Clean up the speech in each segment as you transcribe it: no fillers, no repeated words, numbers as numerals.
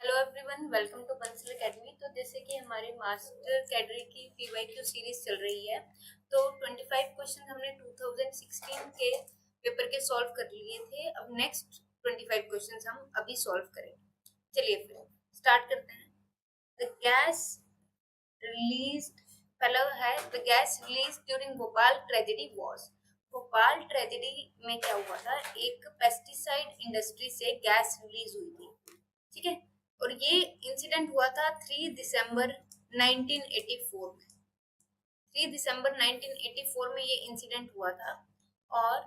Hello everyone, welcome to Bansal academy. तो जैसे कि हमारे मास्टर कैडरे की पीवाईक्यू सीरीज चल रही है, तो 25 क्वेश्चन हमने 2016 के पेपर के सॉल्व कर लिए थे। अब नेक्स्ट 25 क्वेश्चन हम अभी सॉल्व करेंगे। चलिए फिर स्टार्ट करते हैं। द गैस रिलीज्ड पहला है the gas release during Bhopal tragedy was. Bhopal tragedy में क्या हुआ था, एक पेस्टिसाइड इंडस्ट्री से गैस रिलीज हुई थी, ठीक है। और ये इंसिडेंट हुआ था 3 दिसंबर 1984 में। 3 दिसंबर 1984 में ये इंसिडेंट हुआ था। और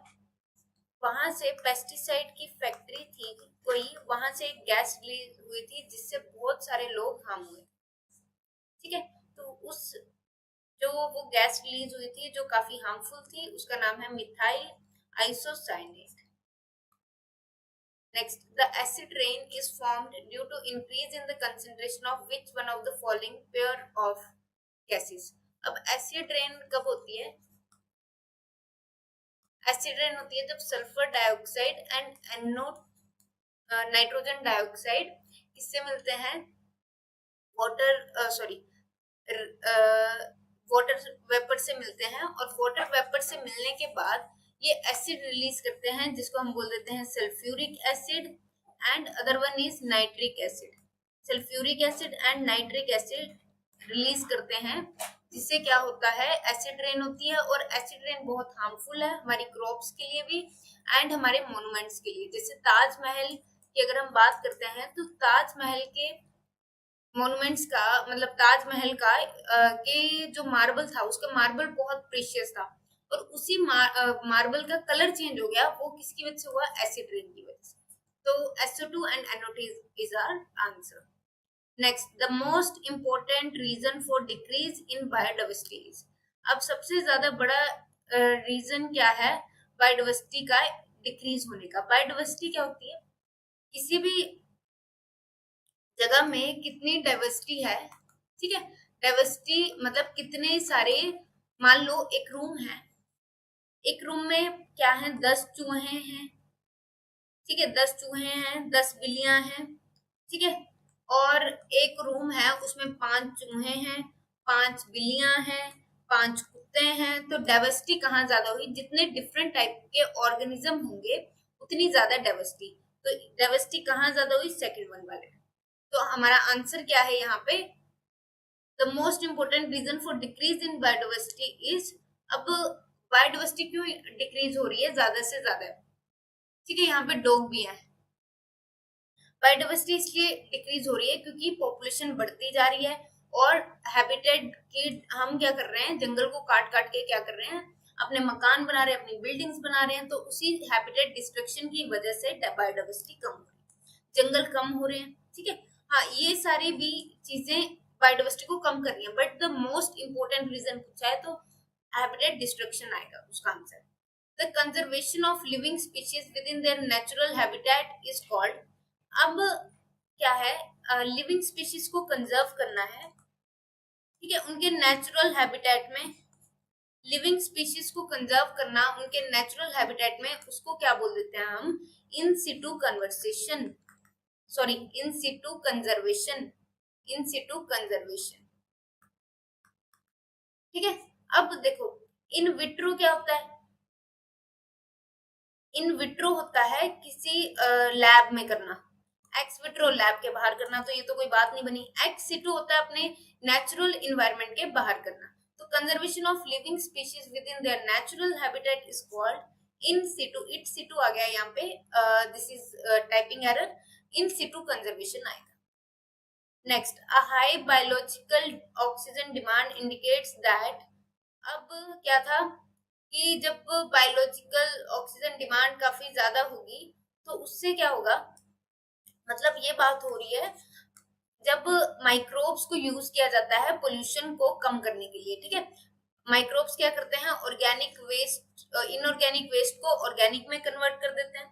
वहां से पेस्टिसाइड की फैक्ट्री थी कोई, वहां से एक गैस रिलीज हुई थी जिससे बहुत सारे लोग हार्म हुए, ठीक है। तो उस जो वो गैस रिलीज हुई थी जो काफी हार्मफुल थी, उसका नाम है methyl isocyanate. Next, the acid rain is formed due to increase in the concentration of which one of the following pair of gases। अब एसिड रेन कब होती है? एसिड रेन होती है जब sulphur dioxide and nitrogen dioxide किससे मिलते हैं? वाटर वेपर से मिलते हैं। और वाटर वेपर से मिलने के बाद ये एसिड रिलीज करते हैं जिसको हम बोल देते हैं sulphuric acid and other one is nitric acid. Sulphuric acid and nitric acid release करते हैं, जिससे क्या होता है, एसिड रेन होती है। और एसिड रेन बहुत हार्मफुल है हमारी क्रॉप्स के लिए भी एंड हमारे मॉन्यूमेंट्स के लिए। जैसे ताजमहल की अगर हम बात करते हैं तो ताजमहल के मॉन्यूमेंट्स का मतलब ताजमहल का के जो मार्बल था, उसका मार्बल बहुत प्रीशियस था। और उसी मार्बल का कलर चेंज हो गया, वो किसकी वजह से हुआ? एसिड रेन की वजह से। तो SO2 and NO2 is our answer. Next, the most important reason for decrease in biodiversity is। अब सबसे ज्यादा बड़ा रीजन क्या है बायोडाइवर्सिटी का डिक्रीज होने का? बायोडाइवर्सिटी क्या होती है? किसी भी जगह में कितनी डाइवर्सिटी है, ठीक है। डाइवर्सिटी मतलब कितने सारे, मान लो एक रूम है, एक रूम में क्या है, 10 चूहे हैं, ठीक है। 10 चूहे हैं, 10 बिल्लियां हैं, ठीक है। और एक रूम है उसमें 5 चूहे हैं, 5 बिल्लियां हैं, 5 कुत्ते हैं। तो डाइवर्सिटी कहाँ ज्यादा हुई? जितने डिफरेंट टाइप के ऑर्गेनिज्म होंगे उतनी ज्यादा डाइवर्सिटी। तो डाइवर्सिटी कहाँ ज्यादा हुई? सेकंड वन वाले। तो हमारा आंसर क्या है यहाँ पे? The most important reason for decrease in biodiversity is. अब बायोडाइवर्सिटी क्यों डिक्रीज हो रही है ज्यादा से ज्यादा? ठीक है, यहाँ पे डॉग भी है। बायोडाइवर्सिटी इसलिए डिक्रीज हो रही है क्योंकि पॉपुलेशन बढ़ती जा रही है और हैबिटेट की हम क्या कर रहे हैं, जंगल को काट काट के क्या कर रहे हैं, अपने मकान बना रहे हैं, अपनी बिल्डिंग्स बना रहे हैं। तो उसी हैबिटेट डिस्ट्रक्शन की वजह से बायोडाइवर्सिटी कम हो रही है, जंगल कम हो रहे हैं, ठीक है। हाँ, ये सारी भी चीजें बायोडाइवर्सिटी को कम कर रही है, but the most important reason पूछा है तो हैबिटेट डिस्ट्रक्शन आएगा उसका answer. The conservation of living species within their natural habitat is called. अब क्या है, लिविंग स्पीशीज को कंजर्व करना है, ठीक है, उनके नेचुरल हैबिटेट में। लिविंग स्पीशीज को कंजर्व करना उनके नेचुरल हैबिटेट में, उसको क्या बोल देते हैं हम? In situ conversation, sorry in situ conservation, in situ conservation, ठीक है। अब देखो, इन विट्रो क्या होता है? इन विट्रो होता है किसी लैब में करना, एक्स विट्रो लैब के बाहर करना, तो ये तो कोई बात नहीं बनी। एक्स सिटू होता है अपने नेचुरल इन्वायरमेंट के बाहर करना। तो conservation of living species within their natural habitat is called in situ. It situ आ गया यहाँ पे, this is typing error, in situ conservation आएगा। Next, a high biological oxygen demand indicates that. अब क्या था कि जब बायोलॉजिकल ऑक्सीजन डिमांड काफी ज्यादा होगी तो उससे क्या होगा, मतलब ये बात हो रही है जब माइक्रोब्स को यूज किया जाता है पोल्यूशन को कम करने के लिए, ठीक है। माइक्रोब्स क्या करते हैं, ऑर्गेनिक वेस्ट, इनऑर्गेनिक वेस्ट को ऑर्गेनिक में कन्वर्ट कर देते हैं,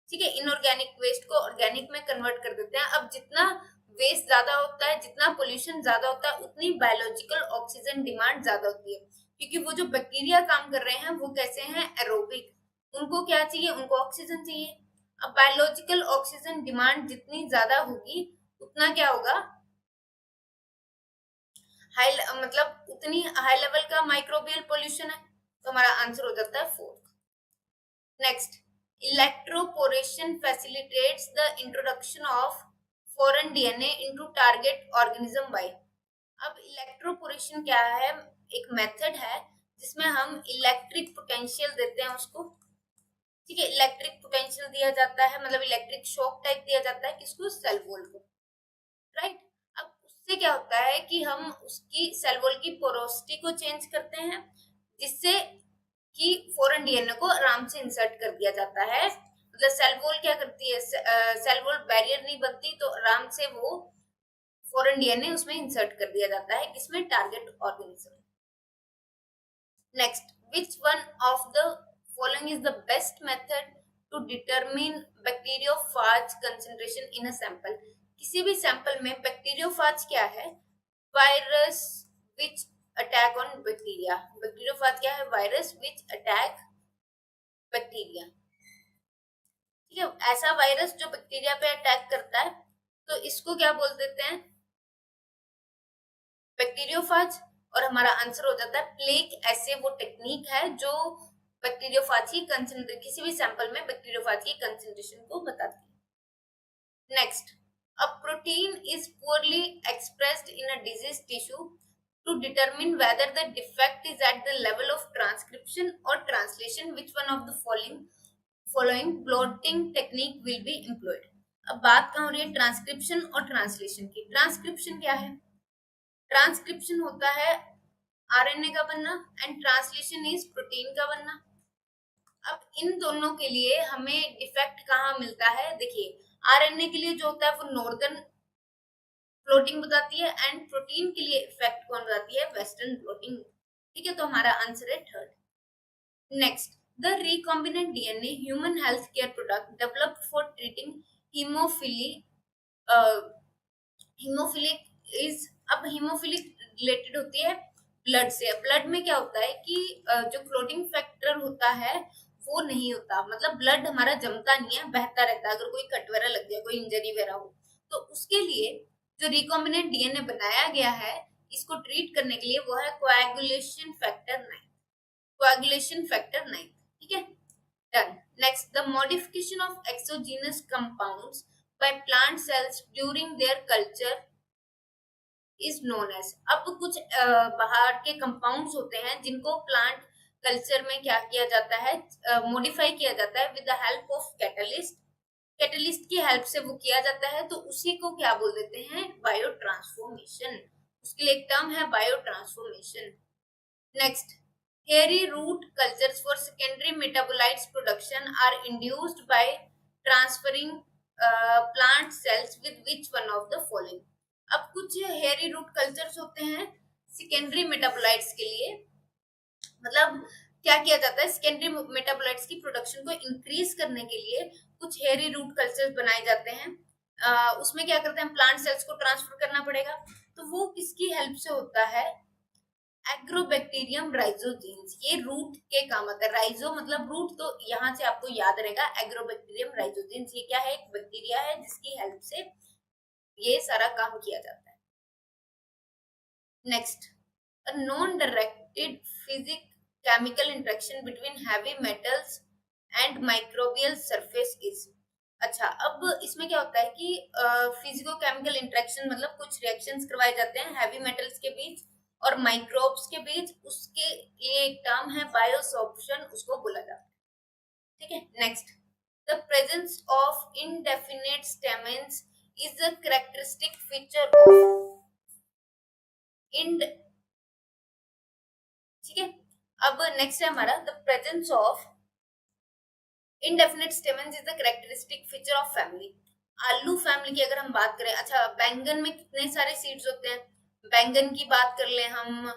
ठीक है। इनऑर्गेनिक वेस्ट को ऑर्गेनिक में कन्वर्ट कर देते हैं। अब जितना वेस्ट ज्यादा होता है, जितना पोल्यूशन ज्यादा होता है, उतनी बायोलॉजिकल ऑक्सीजन डिमांड ज्यादा होती है, क्योंकि वो जो बैक्टीरिया काम कर रहे हैं वो कैसे हैं? एरोबिक। उनको क्या चाहिए? उनको ऑक्सीजन चाहिए। अब बायोलॉजिकल ऑक्सीजन डिमांड जितनी ज्यादा होगी उतना क्या होगा, हाई मतलब उतनी हाई लेवल का माइक्रोबियल पोल्यूशन है। तो हमारा आंसर हो जाता है 4। Next, electroporation facilitates the introduction of foreign DNA into target organism by. अब इलेक्ट्रोपोरेशन क्या है, एक मेथड है जिसमें हम इलेक्ट्रिक पोटेंशियल देते हैं उसको, ठीक है, इलेक्ट्रिक पोटेंशियल दिया जाता है, मतलब इलेक्ट्रिक शॉक टाइप दिया जाता है किसको, सेल वॉल को, राइट। अब उससे क्या होता है कि हम उसकी सेल वॉल की पोरोसिटी को चेंज करते हैं, जिससे कि फॉरेन डीएनए को आराम से इंसर्ट कर दिया जाता है। मतलब सेल वॉल क्या करती है, सेल वॉल बैरियर नहीं बनती, तो आराम से वो फॉरेन डीएनए उसमें इंसर्ट कर दिया जाता है, किसमें, target organism. Next, which one of the following is the best method to determine bacteriophage concentration in a sample. किसी भी सैंपल में बैक्टीरियोफाज क्या है, virus which attack on bacteria. Bacteriophage क्या है, वायरस विच अटैक बैक्टीरिया, ठीक है, ऐसा वायरस जो बैक्टीरिया पे अटैक करता है, तो इसको क्या बोल देते हैं, बैक्टीरियोफाज। और हमारा आंसर हो जाता है प्लेक एसे, वो टेक्निक है जो बैक्टीरियोफाज की कंसेंट्रेशन, किसी भी सैंपल में बैक्टीरियोफाज की कंसेंट्रेशन को बताती है। Next, a protein is poorly expressed in a disease tissue to determine whether the defect is at the level of transcription और translation, which one of the following blotting technique will be employed. अब बात कहाँ हो रही है, transcription और translation की। Transcription क्या है, ट्रांसक्रिप्शन होता है आरएनए का बनना एंड ट्रांसलेशन इज प्रोटीन का बनना। अब इन दोनों के लिए हमें डिफेक्ट कहाँ मिलता है, देखिए आरएनए के लिए जो होता है वो नॉर्दर्न प्लॉटिंग बताती है, एंड प्रोटीन के लिए इफेक्ट कौन बताती है, वेस्टर्न प्लॉटिंग, ठीक है। तो हमारा आंसर है 3rd। Next, the recombinant DNA human health care product developed for treating haemophilia, haemophilic is, अब हीमोफिलिक रिलेटेड होती है ब्लड से। ब्लड में क्या होता है कि जो क्लोटिंग फैक्टर होता है वो नहीं होता, मतलब ब्लड हमारा जमता नहीं है, बहता रहता है। अगर कोई कट वगैरह लग गया, कोई इंजरी वगैरह हो, तो उसके लिए जो रिकॉम्बिनेंट डीएनए बनाया गया है इसको ट्रीट करने के लिए, वो है कोएगुलेशन फैक्टर 9, कोएगुलेशन फैक्टर 9, ठीक है, done. Next, the modification of exogenous compounds by plant cells during their culture is known as। अब कुछ बाहर के कंपाउंड्स होते हैं जिनको प्लांट कल्चर में क्या किया जाता है, मॉडिफाई किया जाता है with the help of catalyst, catalyst की हेल्प से वो किया जाता है, तो उसी को क्या बोल देते हैं, बायो ट्रांसफॉर्मेशन। उसके लिए एक टर्म है bio transformation. Next, hairy root cultures for secondary metabolites production are induced by transferring plant cells with which one of the following। अब कुछ hairy root cultures होते हैं secondary metabolites के लिए, मतलब क्या किया जाता है, सेकेंडरी मेटाबोलाइट्स की प्रोडक्शन को इंक्रीज करने के लिए कुछ हेरी रूट कल्चर्स बनाए जाते हैं। उसमें क्या करते हैं, प्लांट सेल्स को ट्रांसफर करना पड़ेगा, तो वो किसकी हेल्प से होता है, एग्रोबैक्टीरियम राइजोजीन्स। ये रूट के काम आता है, राइजो मतलब रूट, तो यहाँ से आपको याद रहेगा एग्रोबैक्टीरियम राइजोजीन्स, ये क्या है, एक बैक्टीरिया है जिसकी हेल्प से ये सारा काम किया जाता है। Next, a non-directed physical-chemical interaction between heavy metals and microbial surface is। अच्छा, अब इसमें क्या होता है कि फिजिको केमिकल इंटरेक्शन, मतलब कुछ रिएक्शंस करवाए जाते हैं हैवी मेटल्स के बीच और माइक्रोब्स के बीच, उसके लिए एक टर्म है बायोसॉर्प्शन, उसको बोला जाता है, ठीक है। Next, the presence of indefinite stamens is a characteristic feature of end, ठीक है। अब नेक्स्ट है हमारा the presence of indefinite stamens is the characteristic feature of family. आलू फैमिली की अगर हम बात करें, अच्छा बैंगन में कितने सारे सीड्स होते हैं, बैंगन की बात कर ले हम,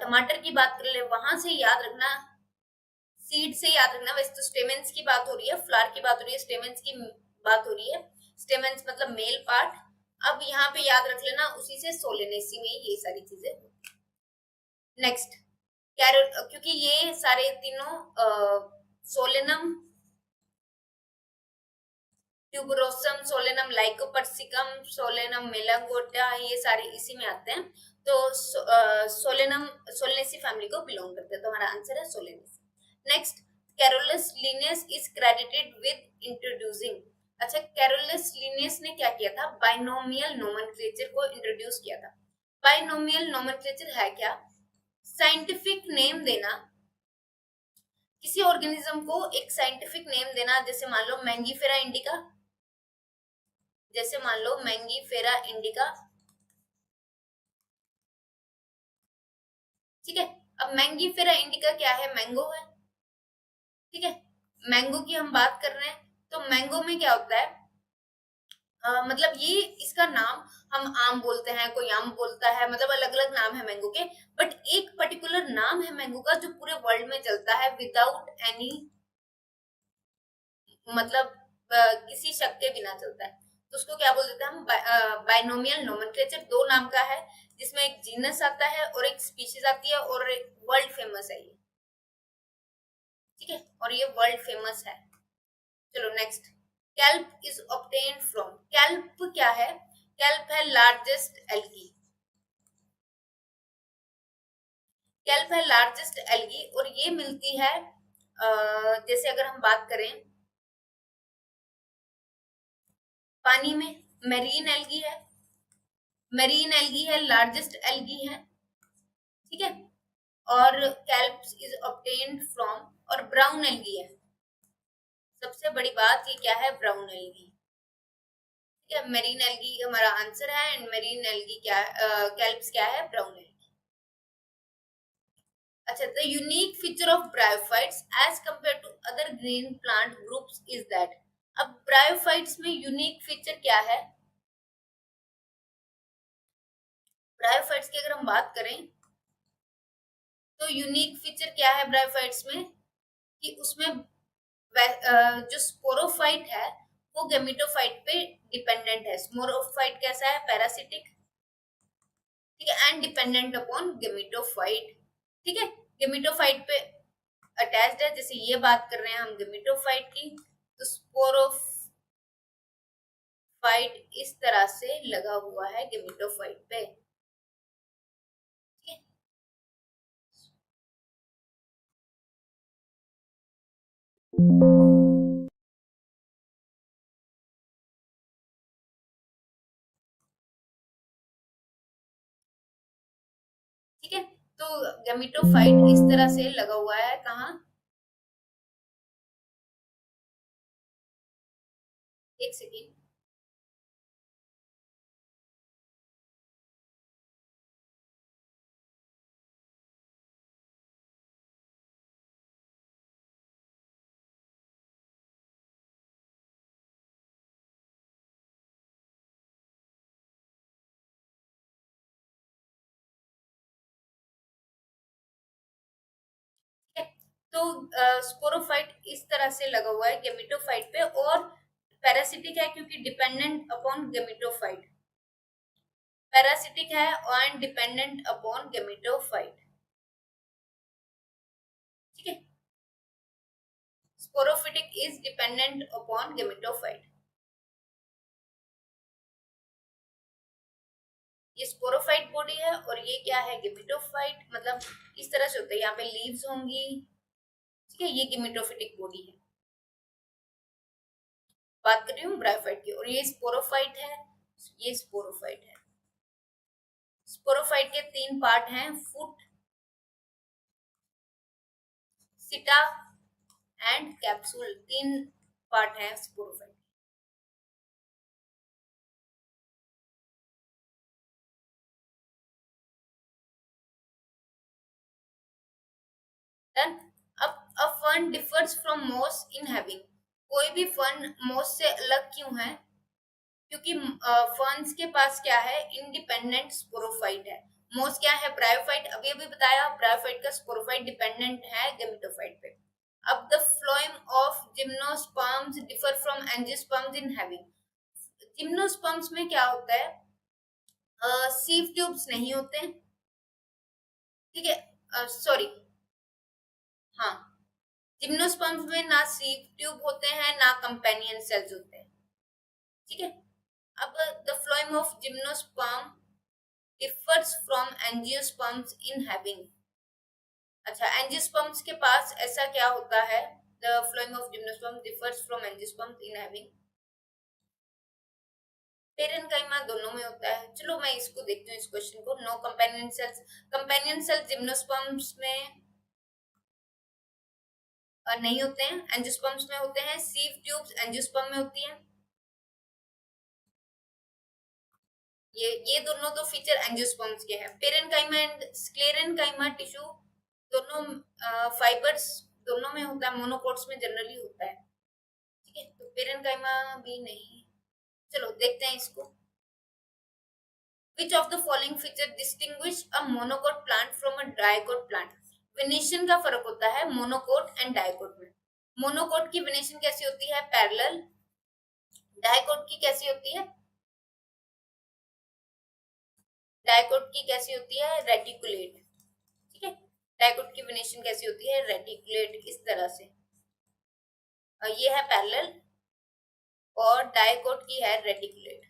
टमाटर की बात कर ले, वहां से याद रखना, सीड से याद रखना। वैसे तो स्टेमेंस की बात हो रही है, फ्लावर की बात हो रही है, स्टेमेंस की बात हो रही है, स्टेमेंस मतलब मेल पार्ट। अब यहाँ पे याद रख लेना, उसी से सोलेनेसी में ये सारी चीजें। नेक्स्ट, क्योंकि ये सारे तीनों solanum tuberosum, solanum lycopersicum, solanum melongena, ये सारे इसी में आते हैं। तो सोलेनम सोलेनेसी फैमिली को बिलोंग करते हैं, तो हमारा आंसर है solanaceae. Next, Carolus Linnaeus is credited with introducing. अच्छा, कैरोलस लिनियस ने क्या किया था? बाइनोमियल नोमेनक्लेचर को इंट्रोड्यूस किया था। बाइनोमियल नोमेनक्लेचर है क्या? साइंटिफिक नेम देना, किसी ऑर्गेनिज्म को एक साइंटिफिक नेम देना, जैसे मान लो मैंगीफेरा इंडिका, जैसे मान लो मैंगीफेरा इंडिका, ठीक है। अब मैंगीफेरा इंडिका क्या है? मैंगो है, ठीक है। मैंगो की हम बात कर रहे हैं, तो मैंगो में क्या होता है? मतलब ये इसका नाम हम आम बोलते हैं, कोई आम बोलता है, मतलब अलग अलग नाम है मैंगो के, बट एक पर्टिकुलर नाम है मैंगो का जो पूरे वर्ल्ड में चलता है विदाउट एनी, मतलब किसी शक के बिना चलता है। तो उसको क्या बोल देते हैं हम? Binomial nomenclature. दो नाम का है, जिसमें एक जीनस आता है और एक स्पीशीज आती है, और एक वर्ल्ड फेमस है ये, ठीक है, और ये वर्ल्ड फेमस है। चलो next, kelp is obtained from. Kelp क्या है? कैल्प है लार्जेस्ट एल्गी। कैल्प है लार्जेस्ट एल्गी, और ये मिलती है जैसे अगर हम बात करें पानी में, मेरीन एल्गी है, मेरीन एल्गी है, लार्जेस्ट एल्गी है, ठीक है। और कैल्प्स इज ऑब्टेन्ड फ्रॉम, और ब्राउन एल्गी है। सबसे बड़ी बात ये क्या है? ब्राउन एल्गी, ठीक है। मेरीन एल्गी हमारा आंसर है, एंड मेरीन एल्गी क्या, कैल्प्स क्या है? Brown algae. अच्छा, the unique feature of bryophytes as compared to other green plant groups is that. अब ब्रायोफाइट्स में यूनिक फीचर क्या है? ब्रायोफाइट्स की अगर हम बात करें, तो यूनिक फीचर क्या है ब्रायोफाइट्स में? कि उसमें जो स्पोरोफाइट है वो गेमिटोफाइट पे डिपेंडेंट है। स्पोरोफाइट कैसा है? पैरासिटिक, ठीक है, एंड डिपेंडेंट अपॉन गेमिटोफाइट, ठीक है। गेमिटोफाइट पे अटैच्ड है, जैसे ये बात कर रहे हैं हम गेमिटोफाइट की, तो स्पोरोफाइट इस तरह से लगा हुआ है गेमिटोफाइट पे, ठीक है। ठीक है, तो गेमिटोफाइट इस तरह से लगा हुआ है, कहाँ? एक सेकेंड। ठीक है, तो स्पोरोफाइट इस तरह से लगा हुआ है गेमिटोफाइट पे, और पैरासिटिक है क्योंकि डिपेंडेंट अपॉन गेमिटोफाइट, पैरासिटिक है और डिपेंडेंट अपॉन गेमिटोफाइट, ठीक है। Sporophytic is dependent upon gametophyte. ये स्पोरोफाइट बॉडी है, और ये क्या है? गेमिटोफाइट, मतलब इस तरह से होता है, यहाँ पे लीव्स होंगी, ठीक है, ये गेमिटोफिटिक बॉडी है। बात कर रही हूँ ब्रायोफाइट की, और ये स्पोरोफाइट है, ये स्पोरोफाइट है। स्पोरोफाइट के तीन पार्ट हैं, फुट, सिटा एंड कैप्सूल, तीन पार्ट है स्पोरोफाइट। डन। अब fern differs from moss in having. कोई भी फर्न मॉस से अलग क्यों है? क्योंकि फर्न्स के पास क्या है? इंडिपेंडेंट स्पोरोफाइट है। मॉस क्या है? ब्रायोफाइट, अभी अभी बताया, ब्रायोफाइट का स्पोरोफाइट डिपेंडेंट है गेमिटोफाइट पे। अब the phloem of gymnosperms differ from angiosperms in having. Gymnosperms में क्या होता है? सीव ट्यूब्स नहीं होते, ठीक है, सॉरी, हाँ, जिम्नोस्पर्म्स में ना सीव ट्यूब होते हैं, ना कंपेनियन सेल्स होते हैं, ठीक है। अब the phloem of gymnosperm differs from angiosperms in having. अच्छा, एंजियोस्पर्म्स के पास ऐसा क्या होता है? The phloem of gymnosperm differs from angiosperms in having parenchyma दोनों में होता है। चलो मैं इसको देखती हूँ, इस क्वेश्चन को। No companion cells, companion cell gymnosperms में नहीं होते हैं, एंजियोस्पर्म्स में होते हैं। सीव ट्यूब्स एंजियोस्पर्म में होती हैं। ये दोनों तो फीचर एंजियोस्पर्म्स के हैं। पेरेन्काइमा एंड स्क्लेरेन्काइमा टिश्यू दोनों फाइबर्स दोनों में होता है, मोनोकोट्स में जनरली होता है। ठीक है, तो पेरेन्काइमा भी नहीं। चलो देखते हैं इसको। Which of the following feature distinguish a monocot plant from a dicot plant? Venation का फर्क होता है मोनोकोट एंड डाइकोट में। मोनोकोट की वेनेशन कैसी होती है? पैरेलल। डाइकोट की कैसी होती है? डाइकोट की कैसी होती है? रेटिकुलेट। ठीक है, डाइकोट की वेनेशन कैसी होती है? रेटिकुलेट, इस तरह से। ये है पैरेलल और डाइकोट की है रेटिकुलेट।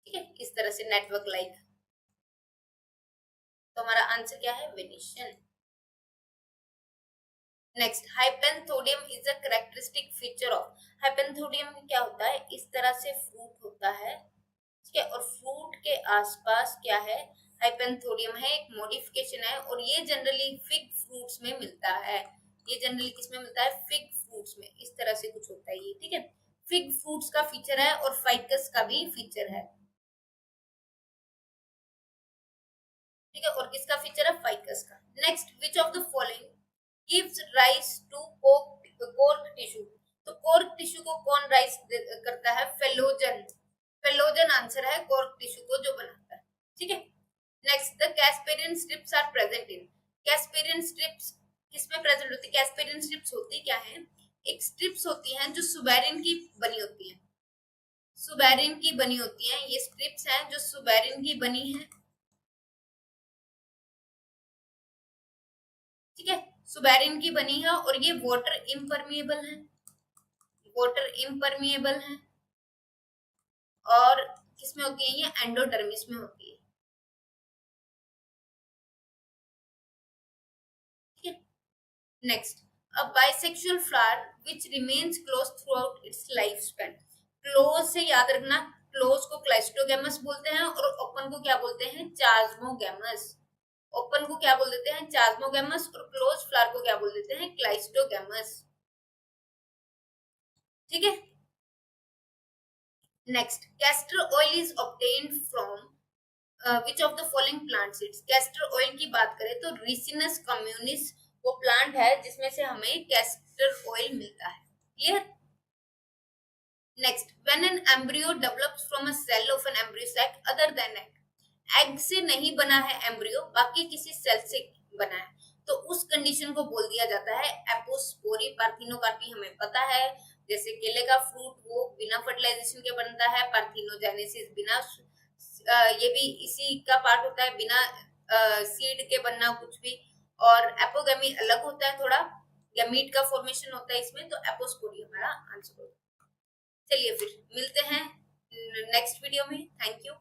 ठीक है, इस तरह से नेटवर्क लाइक। तो हमारा आंसर क्या है? Venation. Next, hypanthodium is a characteristic feature of. Hypanthodium क्या होता है? इस तरह से फ्रूट होता है। ठीक है, और फ्रूट के आसपास क्या है? हाइपेंथोडियम है, एक मॉडिफिकेशन है, और ये जनरली फिग फ्रूट्स में मिलता है। ये जनरली किस में मिलता है? फिग फ्रूट्स में। इस तरह से कुछ होता है ये। ठीक है, फिग फ्रूट्स का फीचर है और फाइकस का भी फीचर है। ठीक है, और किसका फीचर है? फाइकस का। Next, which of the following gives rise to cork tissue. तो कोर्क टिश्यू को कौन राइज करता है? फेलोजन। फेलोजन आंसर है कोर्क टिश्यू को जो बनाता है। ठीक है, next, the Casparian strips are present in. Casparian strips किसमें प्रेजेंट होती है? कैस्पेरियन स्ट्रिप्स होती क्या है? एक स्ट्रिप्स होती हैं जो सुबेरिन की बनी होती हैं। सुबेरिन की बनी होती हैं ये स्ट्रिप्स हैं जो सुबेरिन की बनी है। ठीक है, सुबेरिन की बनी है और ये वाटर इम्परमिएबल है। वाटर इम्परमिएबल है। और किसमें होती है? ये एंडोडर्मिस में होती है। ठीक है, next, a bisexual flower which remains close through out it's life span. Close से याद रखना, क्लोज को क्लाइस्टोगैमस बोलते हैं और ओपन को क्या बोलते हैं? चाज्मोगैमस। ओपन को क्या बोल देते हैं? चाज्मोगैमस, और क्लोज फ्लावर को क्या बोल देते हैं? क्लाइस्टोगैमस। ठीक है, next, castor oil is obtained from which of the following plant seeds. Castor oil की बात करें तो रिसिनस कम्युनिस वो प्लांट है जिसमें से हमें कैस्टर ऑयल मिलता है। Clear? Next, when an embryo develops from a cell of an embryo sac other than egg. Egg से नहीं बना है एम्ब्रियो, बाकी किसी सेल से बना है, तो उस कंडीशन को बोल दिया जाता है एपोस्पोरी। पार्थिनोकार्पी हमें पता है, जैसे केले का फ्रूट वो बिना फर्टिलाइजेशन के बनता है। पार्थिनोजेनेसिस बिना ये भी इसी का पार्ट होता है, बिना सीड के बनना कुछ भी। और एपोगेमी अलग होता है थोड़ा, गैमीट का फॉर्मेशन होता है इसमें। तो एपोस्पोरी हमारा आंसर होता है। चलिए फिर मिलते हैं नेक्स्ट वीडियो में। Thank you.